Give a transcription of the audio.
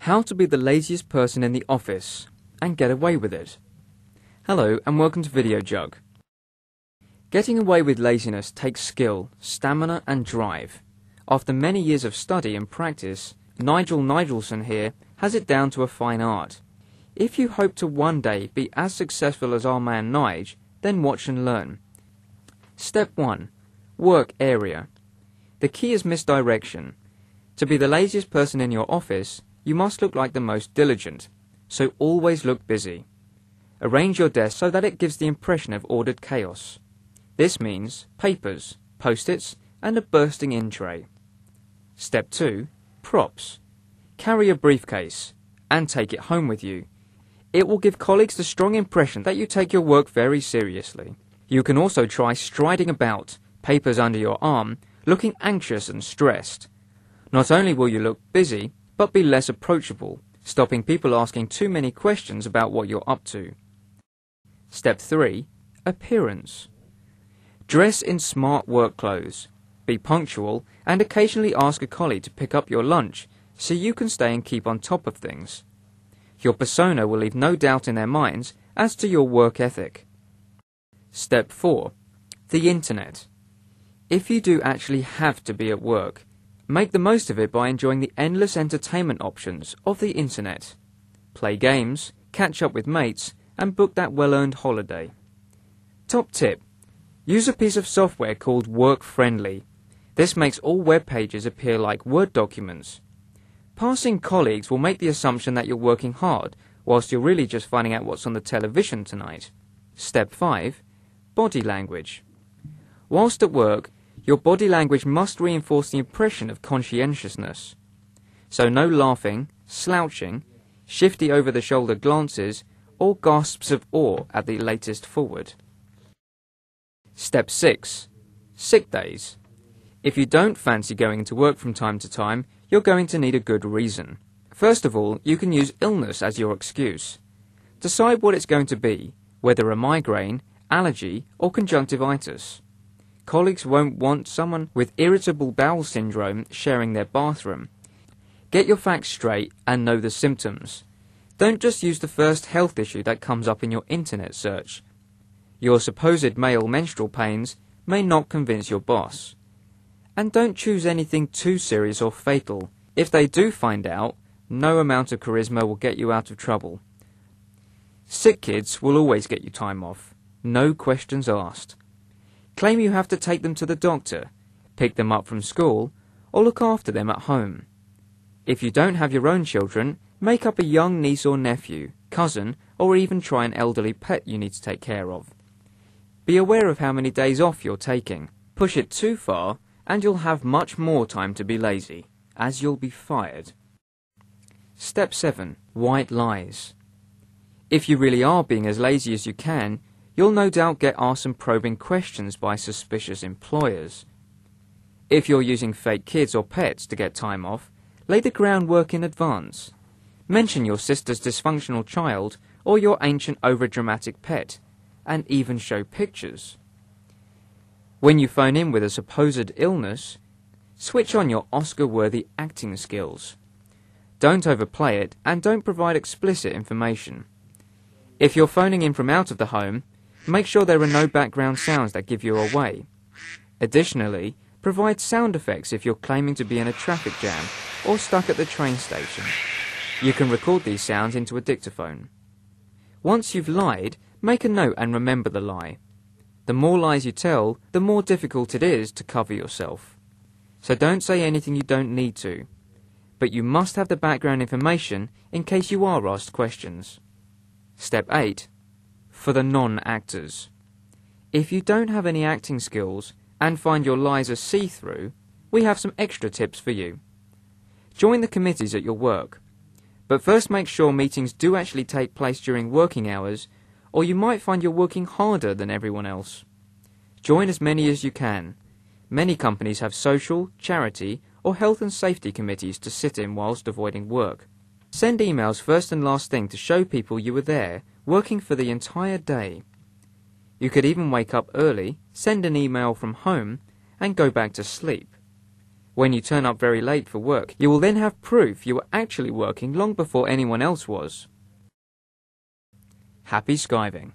How to be the laziest person in the office and get away with it. Hello and welcome to Videojug. Getting away with laziness takes skill, stamina and drive. After many years of study and practice, Nigel Nigelson here has it down to a fine art. If you hope to one day be as successful as our man Nige, then watch and learn. Step 1. Work area. The key is misdirection. To be the laziest person in your office, you must look like the most diligent, so always look busy. Arrange your desk so that it gives the impression of ordered chaos. This means papers, post-its, and a bursting-in tray. Step 2. Props. Carry a briefcase, and take it home with you. It will give colleagues the strong impression that you take your work very seriously. You can also try striding about, papers under your arm, looking anxious and stressed. Not only will you look busy, but be less approachable, stopping people asking too many questions about what you're up to. Step 3. Appearance. Dress in smart work clothes. Be punctual and occasionally ask a colleague to pick up your lunch so you can stay and keep on top of things. Your persona will leave no doubt in their minds as to your work ethic. Step 4. The Internet. If you do actually have to be at work, make the most of it by enjoying the endless entertainment options of the Internet. Play games, catch up with mates, and book that well-earned holiday. Top tip. Use a piece of software called Work Friendly. This makes all web pages appear like Word documents. Passing colleagues will make the assumption that you're working hard, whilst you're really just finding out what's on the television tonight. Step 5. Body language. Whilst at work, your body language must reinforce the impression of conscientiousness. So no laughing, slouching, shifty over-the-shoulder glances, or gasps of awe at the latest forward. Step 6. Sick days. If you don't fancy going to work from time to time, you're going to need a good reason. First of all, you can use illness as your excuse. Decide what it's going to be, whether a migraine, allergy, or conjunctivitis. Colleagues won't want someone with irritable bowel syndrome sharing their bathroom. Get your facts straight and know the symptoms. Don't just use the first health issue that comes up in your internet search. Your supposed male menstrual pains may not convince your boss. And don't choose anything too serious or fatal. If they do find out, no amount of charisma will get you out of trouble. Sick kids will always get you time off. No questions asked. Claim you have to take them to the doctor, pick them up from school, or look after them at home. If you don't have your own children, make up a young niece or nephew, cousin, or even try an elderly pet you need to take care of. Be aware of how many days off you're taking. Push it too far, and you'll have much more time to be lazy, as you'll be fired. Step 7. White lies. If you really are being as lazy as you can, you'll no doubt get asked some probing questions by suspicious employers. If you're using fake kids or pets to get time off, lay the groundwork in advance. Mention your sister's dysfunctional child or your ancient overdramatic pet, and even show pictures. When you phone in with a supposed illness, switch on your Oscar-worthy acting skills. Don't overplay it and don't provide explicit information. If you're phoning in from out of the home, make sure there are no background sounds that give you away. Additionally, provide sound effects if you're claiming to be in a traffic jam or stuck at the train station. You can record these sounds into a dictaphone. Once you've lied, make a note and remember the lie. The more lies you tell, the more difficult it is to cover yourself. So don't say anything you don't need to. But you must have the background information in case you are asked questions. Step 8. For the non-actors. If you don't have any acting skills and find your lies are see-through, we have some extra tips for you. Join the committees at your work. But first make sure meetings do actually take place during working hours, or you might find you're working harder than everyone else. Join as many as you can. Many companies have social, charity, or health and safety committees to sit in whilst avoiding work. Send emails first and last thing to show people you were there, working for the entire day. You could even wake up early, send an email from home, and go back to sleep. When you turn up very late for work, you will then have proof you were actually working long before anyone else was. Happy skiving.